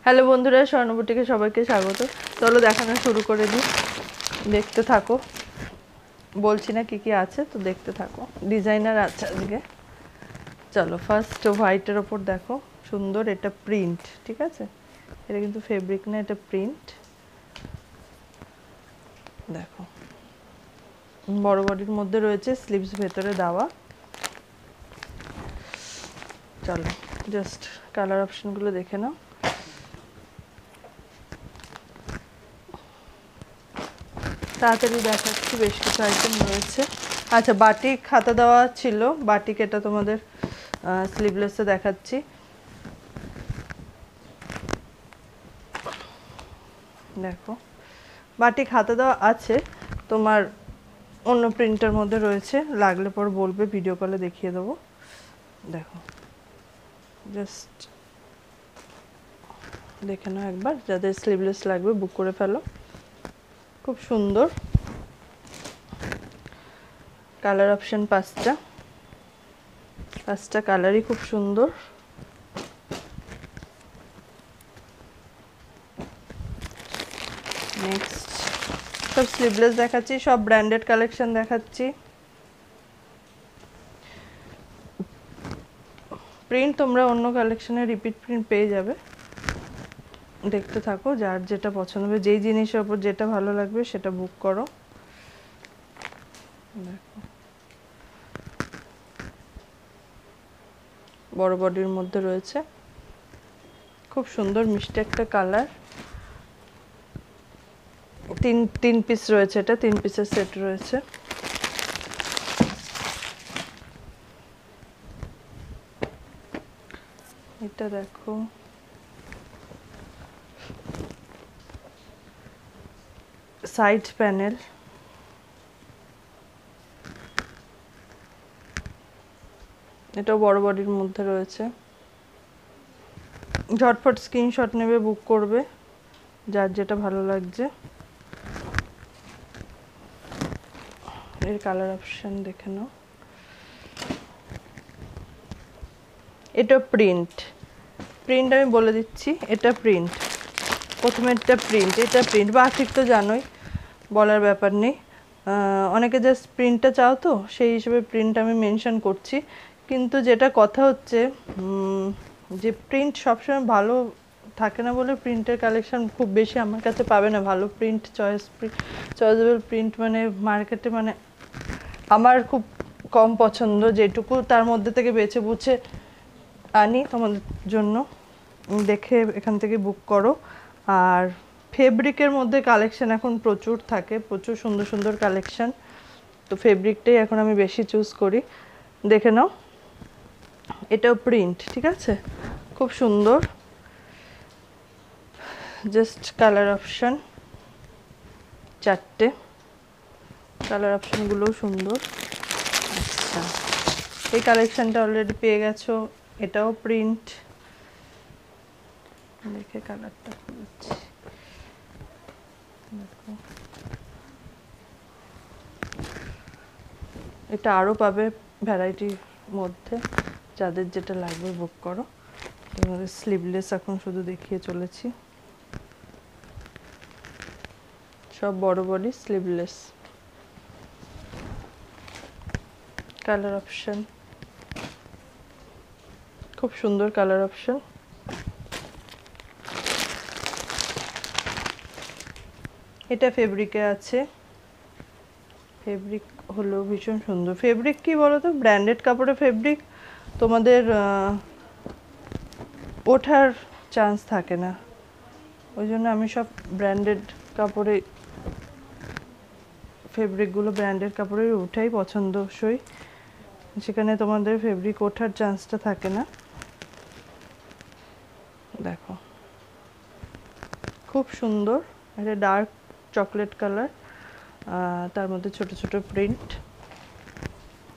Hello বন্ধুরা, স্বর্ণবুটিকে সবাইকে স্বাগত। চলো দেখানো শুরু করে দিই, দেখতে থাকো। বলছি না কি কি আছে, তো দেখতে থাকো। ডিজাইনার আছে আজকে। চলো ফার্স্ট হোয়াইটের ওপর দেখো, সুন্দর এটা প্রিন্ট, ঠিক আছে? এটা কিন্তু ফেব্রিক না, এটা প্রিন্ট। দেখো বড় বডির মধ্যে রয়েছে, স্লিভস ভেতরে দেওয়া। চলো জাস্ট কালার অপশনগুলো দেখে নাও। তাড়াতাড়ি দেখাচ্ছি, বেশ কিছু আইটেম রয়েছে। আচ্ছা, বাটিক হাতা দেওয়া ছিল, বাটিক এটা তোমাদের স্লিভলেসে দেখাচ্ছি। দেখো বাটিক হাতা দেওয়া আছে, তোমার অন্য প্রিন্টের মধ্যে রয়েছে, লাগলে পর বলবে, ভিডিও কলে দেখিয়ে দেবো। দেখো জাস্ট দেখে নাও একবার, যাদের স্লিভলেস লাগবে বুক করে ফেলো। খুব সুন্দর কালার অপশন, পাঁচটা কালারই খুব সুন্দর। নেক্সট সব স্লিভলেস দেখাচ্ছি, সব ব্র্যান্ডেড কালেকশন দেখাচ্ছি। প্রিন্ট তোমরা অন্য কালেকশনে রিপিট প্রিন্ট পেয়ে যাবে, দেখতে থাকো। যার যেটা পছন্দ হবে, যেই জিনিসের ওপর যেটা ভালো লাগবে সেটা বুক করো। দেখো বড় বডির মধ্যে রয়েছে, খুব সুন্দর মিষ্টি একটা কালার। তিন পিস রয়েছে, এটা 3 পিসের সেট রয়েছে। এটা দেখো সাইড প্যানেল, এটাও বড় বডির মধ্যে রয়েছে। ঝটফট স্ক্রিনশট নেবে, বুক করবে, যার যেটা ভালো লাগছে। এর কালার অপশন দেখে নাও। এটা প্রিন্ট আমি বলে দিচ্ছি, এটা প্রিন্ট। প্রথমে এটা প্রিন্ট বা ঠিক তো জানোই, বলার ব্যাপার নেই। অনেকে জাস্ট প্রিন্টটা চাও, তো সেই হিসেবে প্রিন্ট আমি মেনশন করছি। কিন্তু যেটা কথা হচ্ছে, যে প্রিন্ট সবসময় ভালো থাকে না বলে প্রিন্টের কালেকশন খুব বেশি আমার কাছে পাবে না। ভালো প্রিন্ট, চয়েসেবল প্রিন্ট মানে মার্কেটে, মানে আমার খুব কম পছন্দ। যেটুকু তার মধ্যে থেকে বেছে বুঝে আনি তোমাদের জন্য, দেখে এখান থেকে বুক করো। আর ফেব্রিকের মধ্যে কালেকশন এখন প্রচুর থাকে, প্রচুর সুন্দর সুন্দর কালেকশন, তো ফেব্রিকটাই এখন আমি বেশি চুজ করি। দেখে নাও, এটাও প্রিন্ট, ঠিক আছে? খুব সুন্দর। জাস্ট কালার অপশন 4টে, কালার অপশনগুলোও সুন্দর। আচ্ছা, এই কালেকশনটা অলরেডি পেয়ে গেছো, এটাও প্রিন্ট। দেখে কালারটা খুলছি, দেখো এটা আরও পাবে ভ্যারাইটির মধ্যে, যাদের যেটা লাগবে বুক করো। তোমাদের স্লিভলেস এখন শুধু দেখিয়ে চলেছি, সব বড় বডি স্লিভলেস। কালার অপশন খুব সুন্দর, কালার অপশন। এটা ফেব্রিকে আছে, ফেব্রিক হলো ভীষণ সুন্দর। ফেব্রিক কি বলো তো, ব্র্যান্ডেড কাপড়ে ফেব্রিক তোমাদের ওঠার চান্স থাকে না, ওই জন্য আমি সব ব্র্যান্ডেড কাপড়ে, ফেব্রিকগুলো ব্র্যান্ডেড কাপড়ের উঠাই পছন্দসই, সেখানে তোমাদের ফেব্রিক ওঠার চান্সটা থাকে না। দেখো খুব সুন্দর, এটা ডার্ক চকলেট কালার, তার মধ্যে ছোট ছোট প্রিন্ট।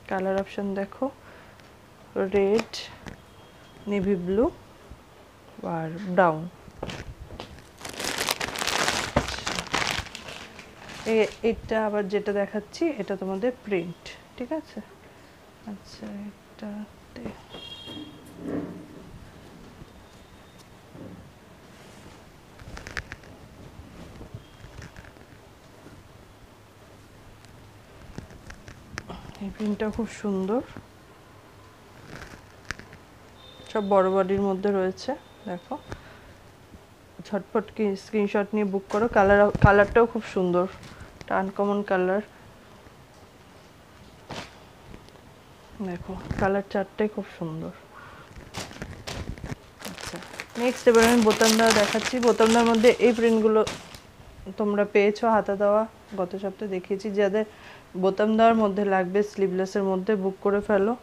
কালার অপশন দেখো, রেড, নেভি ব্লু আর ব্রাউন। এটা আবার যেটা দেখাচ্ছি, এটা তোমাদের প্রিন্ট, ঠিক আছে? আচ্ছা, এটাতে এই প্রিন্টটা খুব সুন্দর, সব বড় বডির মধ্যে রয়েছে। দেখো, ঝটপট কি স্ক্রিনশট নিয়ে বুক করো। কালারটাও খুব সুন্দর, আনকমন কালার। দেখো কালার চারটাই খুব সুন্দর। আচ্ছা, নেক্সট এবার আমি বোতামদার দেখাচ্ছি। বোতামদার মধ্যে এই প্রিন্টগুলো তোমরা পেয়েছো হাতা দেওয়া, গত সপ্তাহে দেখিয়েছি। যাদের বোতাম দেওয়ার মধ্যে লাগবে, স্লিভলেসের মধ্যে, বুক করে ফেলো।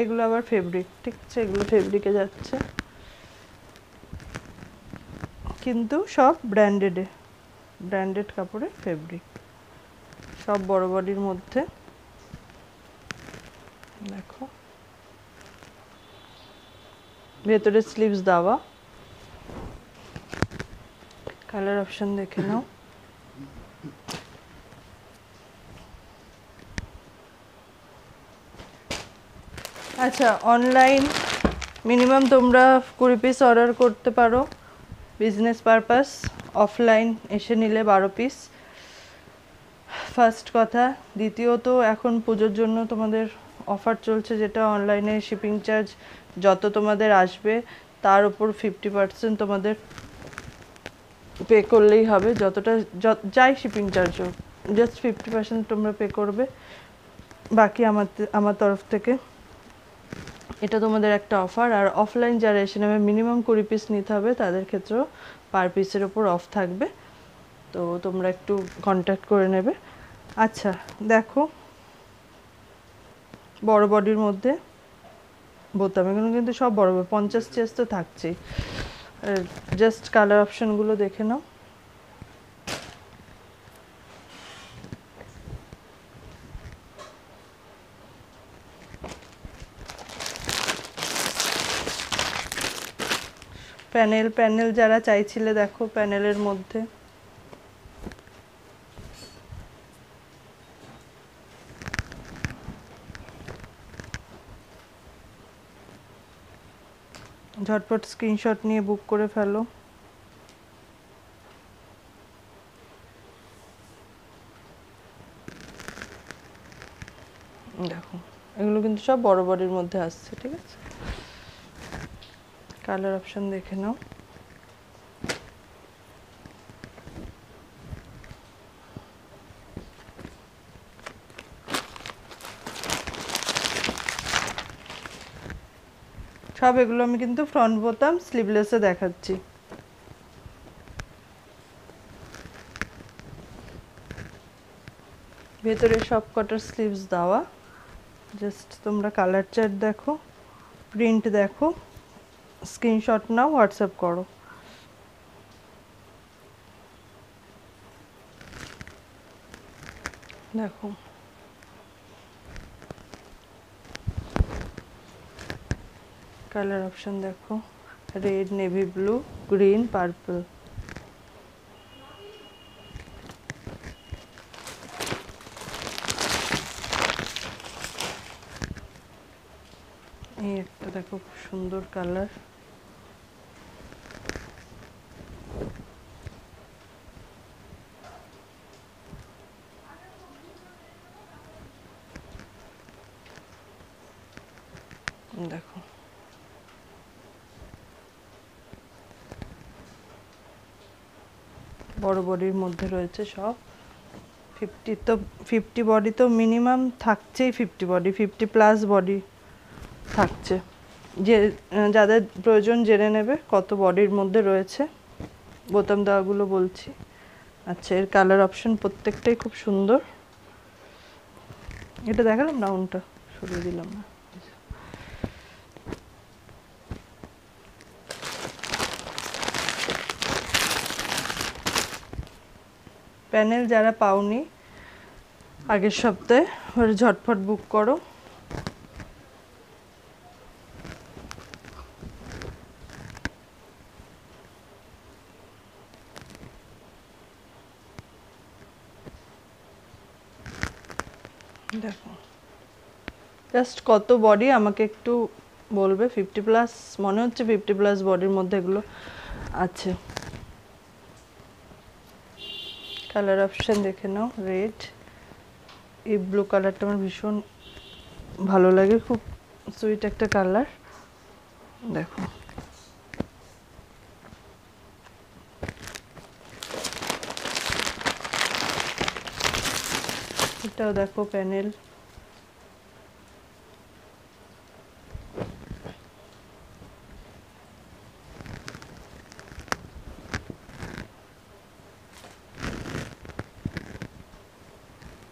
এগুলো আবার ফেব্রিক, ঠিক আছে, এগুলো ফেব্রিকে যাচ্ছে, কিন্তু সব ব্র্যান্ডেড কাপড়ের ফেব্রিক, সব বড় বডির মধ্যে। দেখো ভেতরে স্লিভস দেওয়া। কালার অপশন দেখে নাও। আচ্ছা, অনলাইন মিনিমাম তোমরা 20 পিস অর্ডার করতে পারো বিজনেস পারপাস। অফলাইন এসে নিলে 12 পিস, ফার্স্ট কথা। দ্বিতীয়ত, এখন পুজোর জন্য তোমাদের অফার চলছে, যেটা অনলাইনে শিপিং চার্জ যত তোমাদের আসবে তার উপর 50% তোমাদের পে করলেই হবে। যতটা যাই শিপিং চার্জ হোক, জাস্ট 50% তোমরা পে করবে, বাকি আমার তরফ থেকে। এটা তোমাদের একটা অফার। আর অফলাইন যারা এসে নেবে, মিনিমাম 20 পিস নিতে হবে, তাদের ক্ষেত্রেও পার পিসের ওপর অফ থাকবে। তো তোমরা একটু কন্ট্যাক্ট করে নেবে। আচ্ছা দেখো, বড় বডির মধ্যে বোতাম, এগুলো কিন্তু সব বড় বড়, 50 চেস্ট তো থাকছেই। জাস্ট কালার অপশনগুলো দেখে নাও। প্যানেল যারা চাইছিলে, দেখো প্যানেলের মধ্যে ঝটপট স্ক্রিনশট নিয়ে বুক করে ফেলো। দেখো এগুলো কিন্তু সব বড় বডির মধ্যে আসছে, ঠিক আছে। কালার অপশন দেখে নাও। সব এগুলো আমি কিন্তু ফ্রন্ট বোতাম স্লিভলেসে দেখাচ্ছি। ভেতরে সব কটার স্লিভস দেওয়া। জাস্ট তোমরা কালার চার্ট দেখো, প্রিন্ট দেখো, স্ক্রিনশট নাও, হোয়াটসঅ্যাপ করো। দেখো কালার অপশন দেখো, red, navy blue, green, purple. এই একটা দেখো, খুব সুন্দর কালার। দেখো বড় বডির মধ্যে রয়েছে সব। 50 বডি তো মিনিমাম থাকছেই, 50 বডি, 50+ বডি থাকছে। যে যাদের প্রয়োজন জেনে নেবে কত বডির মধ্যে রয়েছে। বোতাম দেওয়াগুলো বলছি। আচ্ছা, এর কালার অপশন প্রত্যেকটাই খুব সুন্দর। এটা দেখালাম, রাউন্ডটা সরিয়ে দিলাম না। প্যানেল যারা পাওনি আগের সপ্তাহে, ঝটফট বুক করো। দেখো জাস্ট কত বডি আমাকে একটু বলবে। 50+, মনে হচ্ছে 50+ বডির মধ্যে এগুলো। আছে। কালার অপশন দেখে নাও, রেড, এই ব্লু কালারটা আমার ভীষণ ভালো লাগে, খুব সুইট একটা কালার। দেখো এটাও দেখো প্যানেল,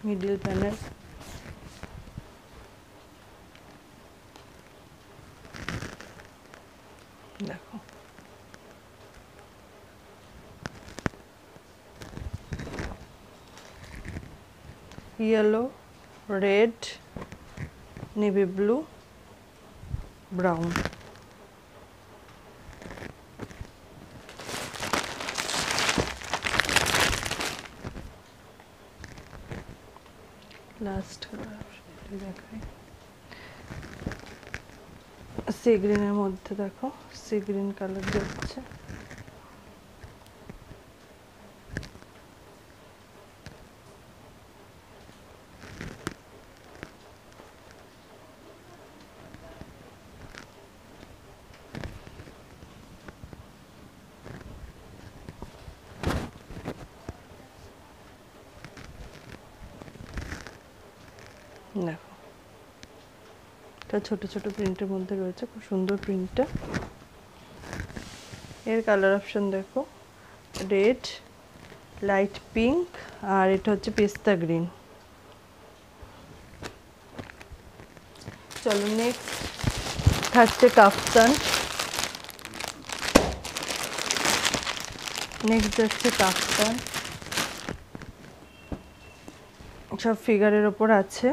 মিডল প্যানেল, দেখো yellow, red, navy blue, brown. Last colour দেখাই, সি গ্রিনের মধ্যে দেখো, সি গ্রিন কালার যাচ্ছে। দেখো এটা ছোট ছোট প্রিন্টের মধ্যে রয়েছে, খুব সুন্দর প্রিন্টটা। এর কালার অপশন দেখো, রেড, লাইট পিঙ্ক, আর এটা হচ্ছে পেস্তা গ্রিন। চলো নেক্সট থাকছে কাফতান। নেক্সট যাচ্ছে কাফতান, সব ফিগারের ওপর আছে।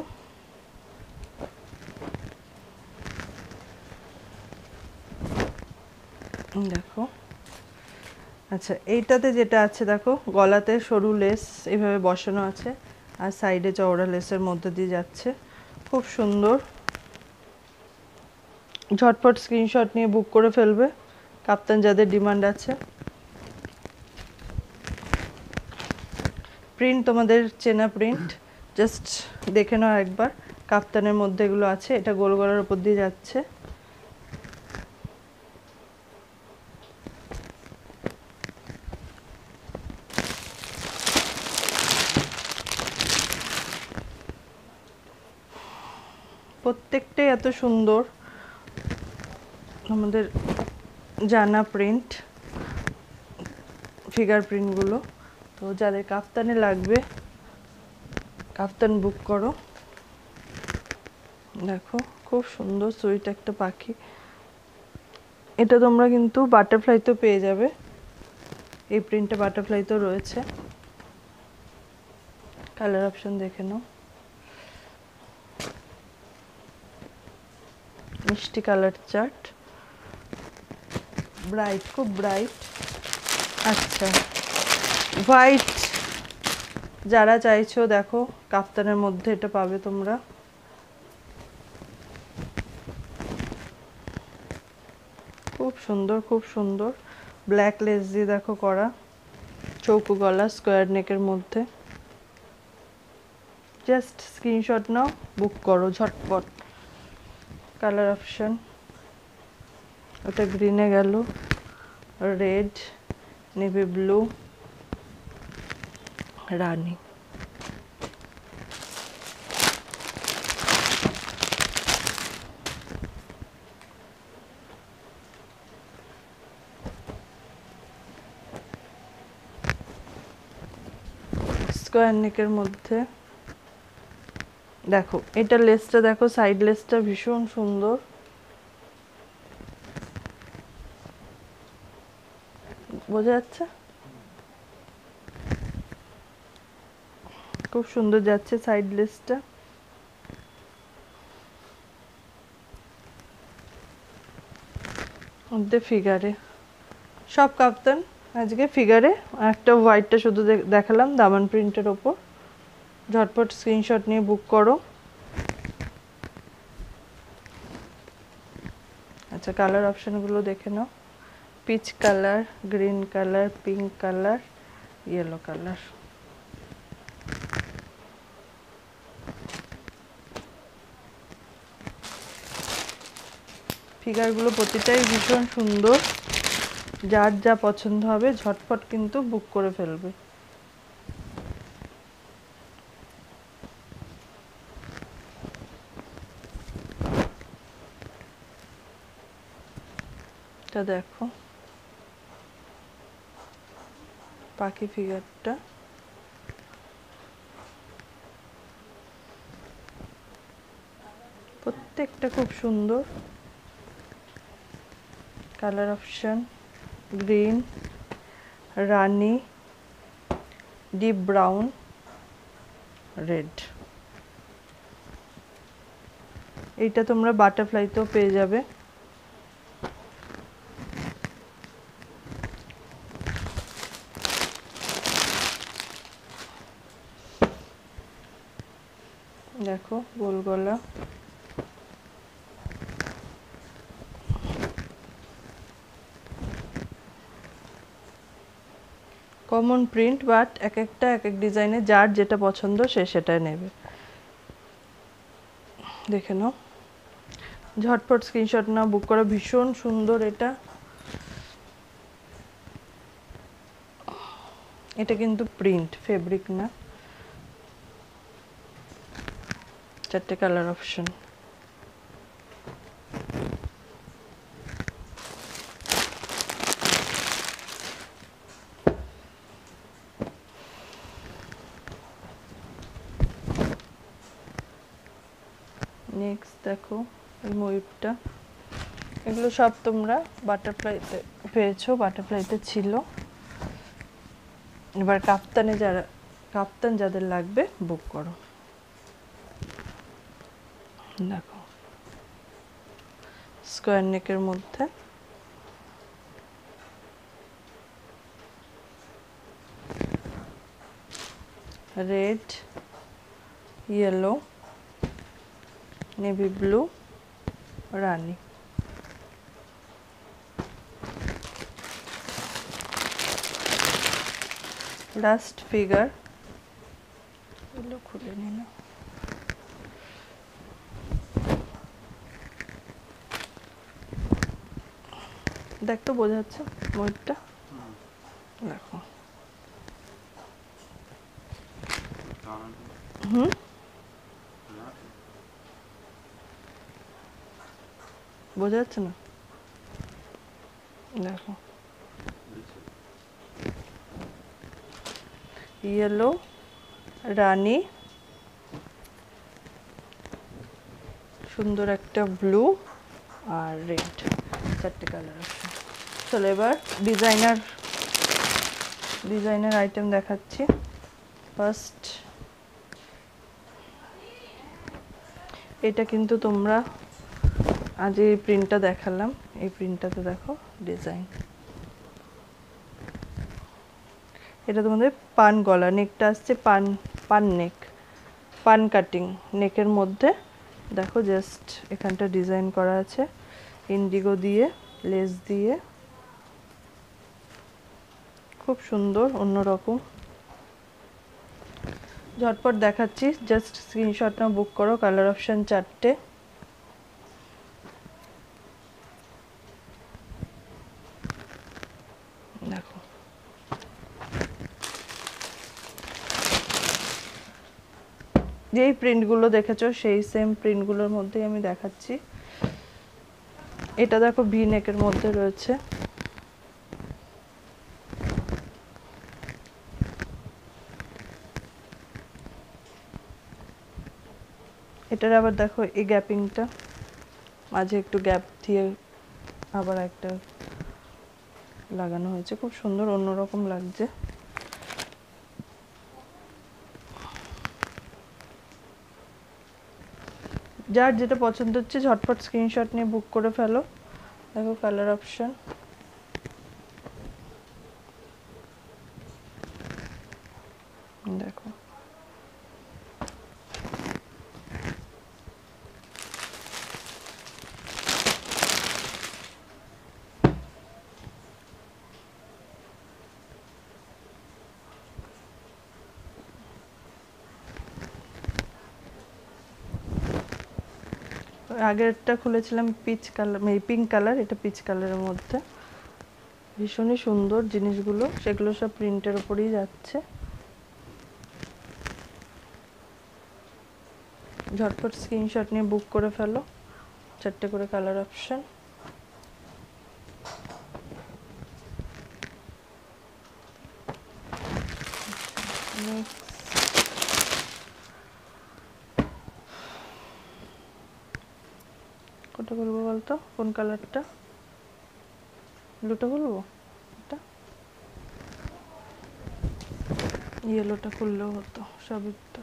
দেখো আচ্ছা, এইটাতে যেটা আছে দেখো, গলাতে সরু লেস এইভাবে বসানো আছে, আর সাইডে চওড়া লেসের মধ্যে দিয়ে যাচ্ছে, খুব সুন্দর। ঝটপট স্ক্রিনশট নিয়ে বুক করে ফেলবে, কাপ্তান যাদের ডিমান্ড আছে। প্রিন্ট তোমাদের চেনা প্রিন্ট, জাস্ট দেখে নাও একবার। কাপ্তানের মধ্যে এগুলো আছে, এটা গোল গলার উপর দিয়ে যাচ্ছে। প্রত্যেকটাই এত সুন্দর, আমাদের জানা প্রিন্ট, ফিগার প্রিন্টগুলো। তো যাদের কাফতানে লাগবে কাফতান বুক করো। দেখো খুব সুন্দর সুইট একটা পাখি, এটা তোমরা কিন্তু বাটারফ্লাইতেও পেয়ে যাবে, এই প্রিন্টটা বাটারফ্লাইতেও রয়েছে। কালার অপশন দেখে নাও, মিষ্টি কালার চার্ট, ব্রাইট, খুব ব্রাইট। আচ্ছা হোয়াইট যারা চাইছো দেখো, কাফতানের মধ্যে এটা পাবে তোমরা। খুব সুন্দর, খুব সুন্দর, ব্ল্যাক লেস দিয়ে দেখো করা, চৌকো গলা, স্কোয়ার নেকের মধ্যে। জাস্ট স্ক্রিনশট নাও, বুক করো ঝটপট। কালার অপশন, ওটা গ্রিনে গেল, রেড, নেভি ব্লু, রানী। স্কোয়ার নেকের মধ্যে দেখো, এটা লেসটা দেখো, সাইড লেসটা ভীষণ সুন্দর, বোঝা যাচ্ছে, খুব সুন্দর যাচ্ছে সাইড লেসটা। মধ্যে ফিগারে, সব কাপ্তান আজকে ফিগারে, একটা হোয়াইটটা শুধু দেখালাম দামান প্রিন্টের ওপর। ঝটপট স্ক্রিনশট নিয়ে বুক করো। আচ্ছা কালার অপশনগুলো দেখে নাও, peach colour, green colour, pink colour, yellow colour. ফিগারগুলো প্রতিটাই ভীষণ সুন্দর, যার যা পছন্দ হবে ঝটপট কিন্তু বুক করে ফেলবে। এটা দেখো পাখি ফিগারটা, প্রত্যেকটা খুব সুন্দর। কালার অপশন গ্রিন, রানী, ডিপ ব্রাউন, রেড। এইটা তোমরা বাটারফ্লাইতেও পেয়ে যাবে। দেখো গোল গলা, কমন প্রিন্ট, বাট এক একটা এক এক ডিজাইনে যার যেটা পছন্দ সে সেটাই নেবে। দেখে নাও, ঝটপট স্ক্রিনশট নাও, বুক করা। ভীষণ সুন্দর এটা। এটা কিন্তু প্রিন্ট, ফেব্রিক না। 4টে কালার অপশন। নেক্সট দেখো এই ময়ূরটা, এগুলো সব তোমরা বাটারফ্লাইতে পেয়েছো, বাটারফ্লাইতে ছিল। এবার কাপ্তানে কাপ্তান যাদের লাগবে বুক করো। দেখো স্কোয়ার নেকের মধ্যে, রেড, ইয়েলো, নেভি ব্লু, রানী। লাস্ট ফিগার, এগুলো খুলে নি না। দেখ তো বোঝা যাচ্ছে ময়ূরটা? দেখো বোঝা যাচ্ছে না? দেখো ইয়েলো, রানী, সুন্দর একটা ব্লু আর রেড, 4টে কালার আছে। চলো এবার ডিজাইনার আইটেম দেখাচ্ছি। ফার্স্ট এটা কিন্তু তোমরা আজ এই প্রিন্টটা দেখালাম, এই প্রিন্টটাতে দেখো ডিজাইন। এটা তোমাদের পান গলা, নেকটা আসছে পান নেক, পান কাটিং নেকের মধ্যে। দেখো জাস্ট এখানটা ডিজাইন করা আছে ইন্ডিগো দিয়ে, লেস দিয়ে, খুব সুন্দর অন্যরকম। ঝটপট দেখাচ্ছি, জাস্ট স্ক্রিনশট না বুক করো। কালার অপশন 4টে। দেখো যেই প্রিন্টগুলো দেখেছো সেই সেম প্রিন্টগুলোর মধ্যেই আমি দেখাচ্ছি। এটা দেখো ভি নেকের মধ্যে রয়েছে, এটার আবার দেখো এই গ্যাপিংটা, মাঝে একটু গ্যাপ দিয়ে আবার একটা লাগানো হয়েছে, খুব সুন্দর অন্যরকম লাগছে। যার যেটা পছন্দ হচ্ছে ঝটপট স্ক্রিনশট নিয়ে বুক করে ফেলো। দেখো কালার অপশন, দেখো আগেরটা খুলেছিলাম পিচ কালার, পিঙ্ক কালার, এটা পিচ কালারের মধ্যে। ভীষণই সুন্দর জিনিসগুলো, সেগুলো সব প্রিন্টের উপরেই যাচ্ছে। ঝটপট স্ক্রিনশট নিয়ে বুক করে ফেলো। 4টে করে কালার অপশন। কোনটা বলবো বলতো, কোন কালারটা? ব্লুটা বলবো, এটা ইয়েলোটা খুললেও হতো, সবই তো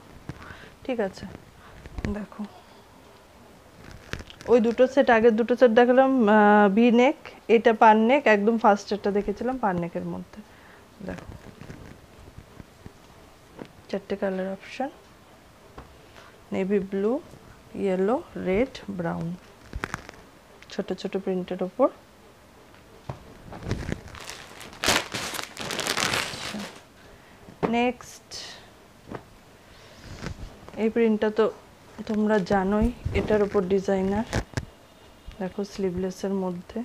ঠিক আছে। দেখো ওই দুটো সেট, আগের দুটো সেট দেখালাম ভি নেক, এটা পান নেক, একদম ফার্স্টেরটা দেখেছিলাম পান নেকের মধ্যে। দেখো 4টে colour option, navy blue, yellow, red, brown, ছোট ছোট প্রিন্টের ওপর। নেক্সট এই প্রিন্টটা তো তোমরা জানোই, এটার উপর ডিজাইনার। দেখো স্লিভলেসের মধ্যে,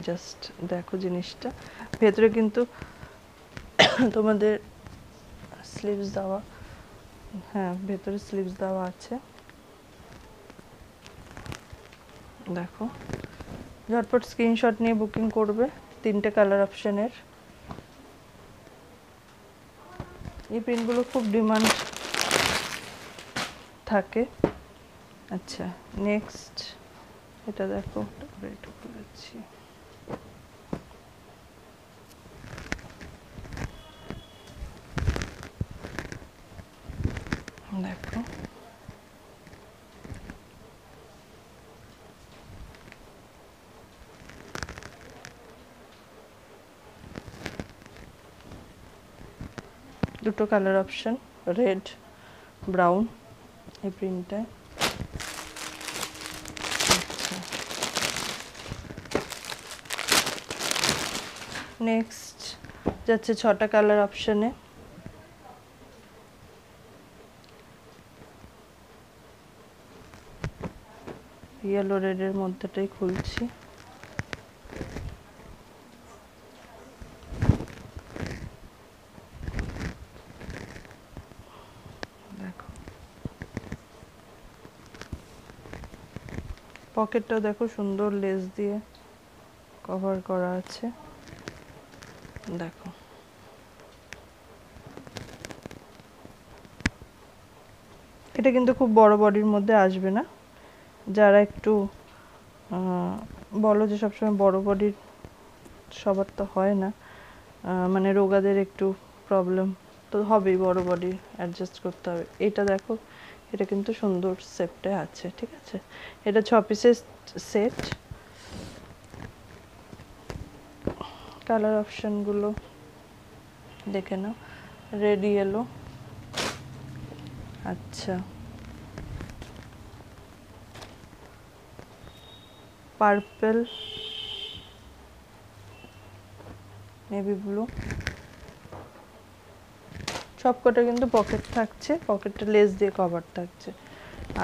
জাস্ট দেখো জিনিসটা। ভেতরে কিন্তু তোমাদের স্লিভস দেওয়া, হ্যাঁ ভেতরে স্লিভস দেওয়া আছে। দেখো ঝটপট স্ক্রিনশট নিয়ে বুকিং করবে। 3টে কালার অপশনের এই প্রিন্টগুলো খুব ডিমান্ড থাকে। আচ্ছা নেক্সট এটা দেখো, এটা খুলেছি। দেখো দুটো কালার অপশন, রেড, ব্রাউন এই প্রিন্টটায়। নেক্সট যাচ্ছে 6টা কালার অপশনে। ইয়েলো রেডের মধ্যেটাই খুলছি। দেখো পকেটটাও দেখো সুন্দর লেস দিয়ে কভার করা আছে। দেখো এটা কিন্তু খুব বড় বডির মধ্যে আসবে না। যারা একটু বলো যে সবসময় বড় বডির, সবার তো হয় না, মানে রোগাদের একটু প্রবলেম তো হবেই, বড় বডি অ্যাডজাস্ট করতে হবে। এটা দেখো এটা কিন্তু সুন্দর সেটে আছে, ঠিক আছে। এটা 6 পিসের সেট। কালার অপশনগুলো দেখে নাও, রেড, ইয়েলো, আচ্ছা পার্পল, নেভি ব্লু, সবকটা কিন্তু পকেট থাকছে, পকেটটা লেস দিয়ে কভার থাকছে।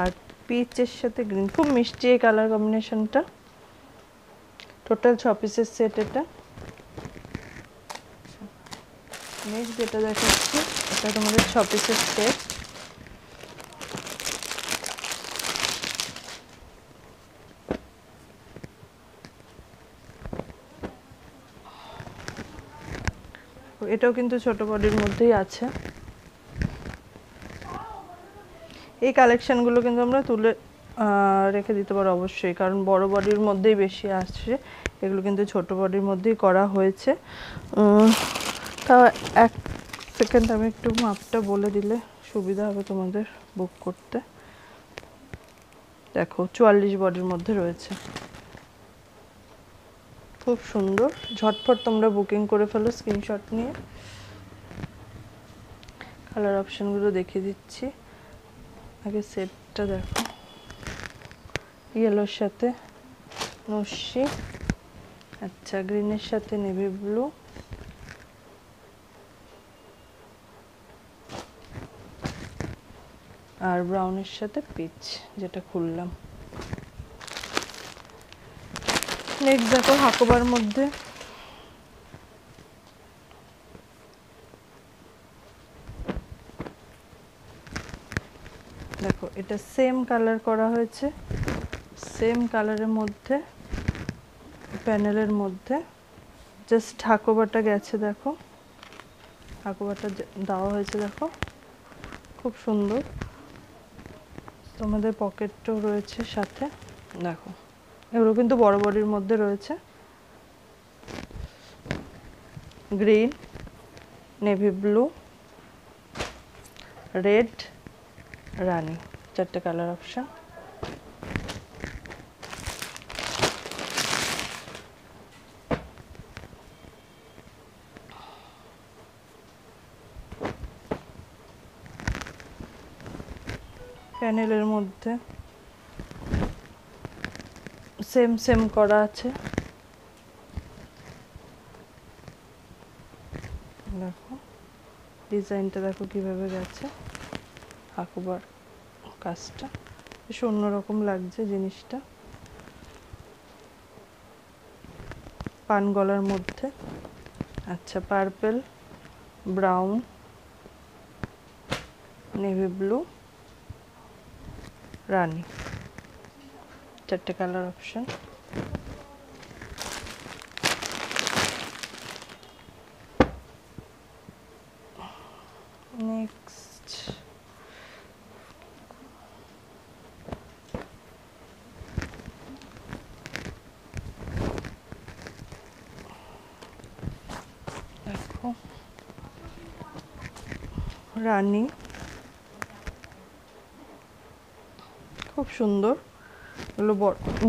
আর পিচের সাথে গ্রিন, খুব মিষ্টি এই কালার কম্বিনেশনটা। টোটাল 6 পিসের সেট এটা। নেক্সট যেটা দেখাচ্ছি এটা তোমাদের 6 পিসের সেট। এটাও কিন্তু ছোট বডির মধ্যেই আছে। এই কালেকশনগুলো কিন্তু আমরা তুলে রেখে দিতে পারো অবশ্যই, কারণ বড় বডির মধ্যেই বেশি আসছে। এগুলো কিন্তু ছোট বডির মধ্যেই করা হয়েছে। তা এক সেকেন্ড আমি একটু মাপটা বলে দিলে সুবিধা হবে তোমাদের বুক করতে। দেখো 44 বডির মধ্যে রয়েছে, খুব সুন্দর। ঝটপট তোমরা বুকিং করে ফেলো স্ক্রিনশট নিয়ে। কালার অপশনগুলো দেখিয়ে দিচ্ছি। আগে সেটটা দেখো, ইয়েলোর সাথে নস্যি, আচ্ছা গ্রিনের সাথে নেভি ব্লু, আর ব্রাউনের সাথে পিচ যেটা খুললাম। নেক্সট দেখো হাকোবার মধ্যে দেখো এটা সেম কালার করা হয়েছে, সেম কালারের মধ্যে প্যানেলের মধ্যে জাস্ট হাকোবাটা গেছে, দেখো হাকোবাটা দেওয়া হয়েছে, দেখো খুব সুন্দর। তোমাদের পকেটও রয়েছে সাথে, দেখো এগুলো কিন্তু বড় বডির মধ্যে রয়েছে। গ্রিন, নেভি ব্লু, রেড, রানী, চারটে কালার অপশন। প্যানেলের মধ্যে সেম সেম করা আছে, দেখো ডিজাইনটা দেখো কিভাবে গেছে, হাকুবার কাজটা বেশ অন্যরকম লাগছে জিনিসটা। পান গলার মধ্যে, আচ্ছা পার্পল, ব্রাউন, নেভি ব্লু, রানী, চারটে কালার অপশন। নেক্সট দেখো রানী, খুব সুন্দর, এগুলো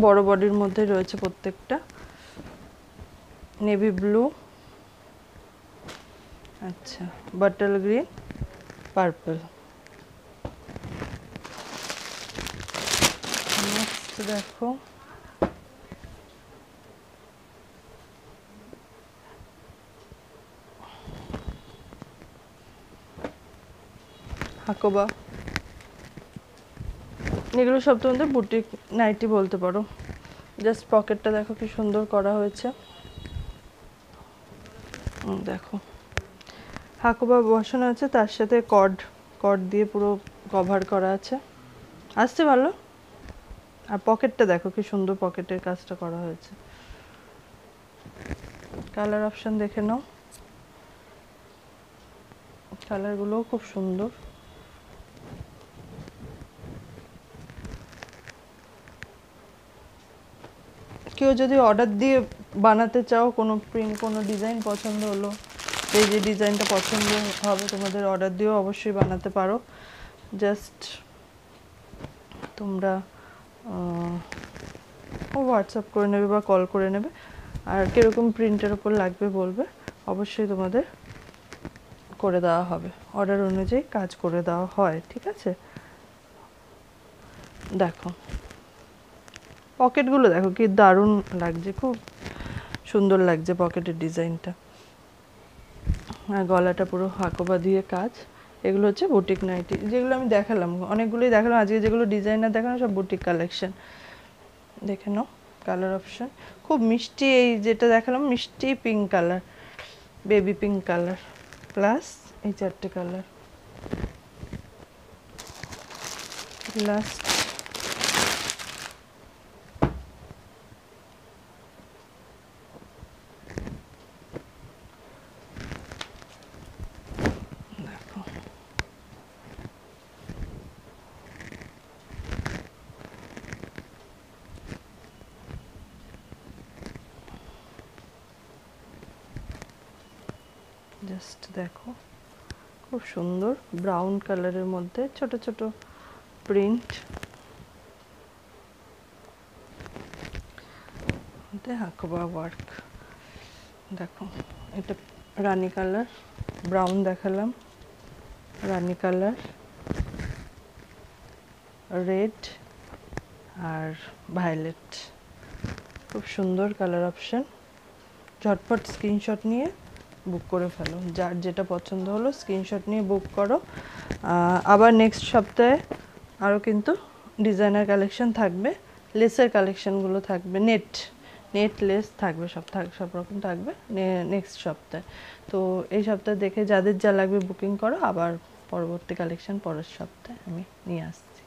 বড় বডির মধ্যে রয়েছে প্রত্যেকটা। নেভি ব্লু, আচ্ছা বাটল গ্রিন, পার্পল। নেক্সট দেখো হাকোবা, এগুলো সব তোমাদের বুটিক নাইটি বলতে পারো। জাস্ট পকেটটা দেখো কি সুন্দর করা হয়েছে, দেখো হাকোবা বসানো আছে, তার সাথে কর্ড দিয়ে পুরো কভার করা আছে, আসছে ভালো। আর পকেটটা দেখো কি সুন্দর পকেটের কাজটা করা হয়েছে। কালার অপশন দেখে নাও, কালারগুলোও খুব সুন্দর। কেউ যদি অর্ডার দিয়ে বানাতে চাও, কোনো প্রিন্ট কোনো ডিজাইন পছন্দ হলো, এই যে ডিজাইনটা পছন্দ হবে তোমাদের, অর্ডার দিয়েও অবশ্যই বানাতে পারো। জাস্ট তোমরা হোয়াটসঅ্যাপ করে নেবে বা কল করে নেবে, আর কীরকম প্রিন্টের ওপর লাগবে বলবে, অবশ্যই তোমাদের করে দেওয়া হবে, অর্ডার অনুযায়ী কাজ করে দেওয়া হয়, ঠিক আছে। দেখো পকেটগুলো দেখো কি দারুণ লাগছে, খুব সুন্দর লাগছে পকেটের ডিজাইনটা। আর গলাটা পুরো হাকোবা দিয়ে কাজ। এগুলো হচ্ছে বুটিক নাইটি, যেগুলো আমি দেখালাম, অনেকগুলোই দেখালাম আজকে, যেগুলো ডিজাইনার দেখালাম সব বুটিক কালেকশন। দেখে নাও কালার অপশন, খুব মিষ্টি, এই যেটা দেখালাম মিষ্টি pink colour, baby pink colour, plus এই চারটে কালার। লাস্ট জাস্ট দেখো খুব সুন্দর ব্রাউন কালারের মধ্যে ছোট ছোট প্রিন্ট, হাকোবা ওয়ার্ক। দেখো এটা রানী কালার, ব্রাউন দেখালাম, রানী কালার, রেড আর ভায়োলেট, খুব সুন্দর কালার অপশন। ঝটপট স্ক্রিনশট নিয়ে বুক করে ফেলো, যার যেটা পছন্দ হলো স্ক্রিনশট নিয়ে বুক করো। আবার নেক্সট সপ্তাহে আরও কিন্তু ডিজাইনার কালেকশন থাকবে, লেসের কালেকশনগুলো থাকবে, নেট লেস থাকবে, সব রকম থাকবে নেক্সট সপ্তাহে। তো এই সপ্তাহে দেখে যাদের যা লাগবে বুকিং করো, আবার পরবর্তী কালেকশন পরের সপ্তাহে আমি নিয়ে আসছি।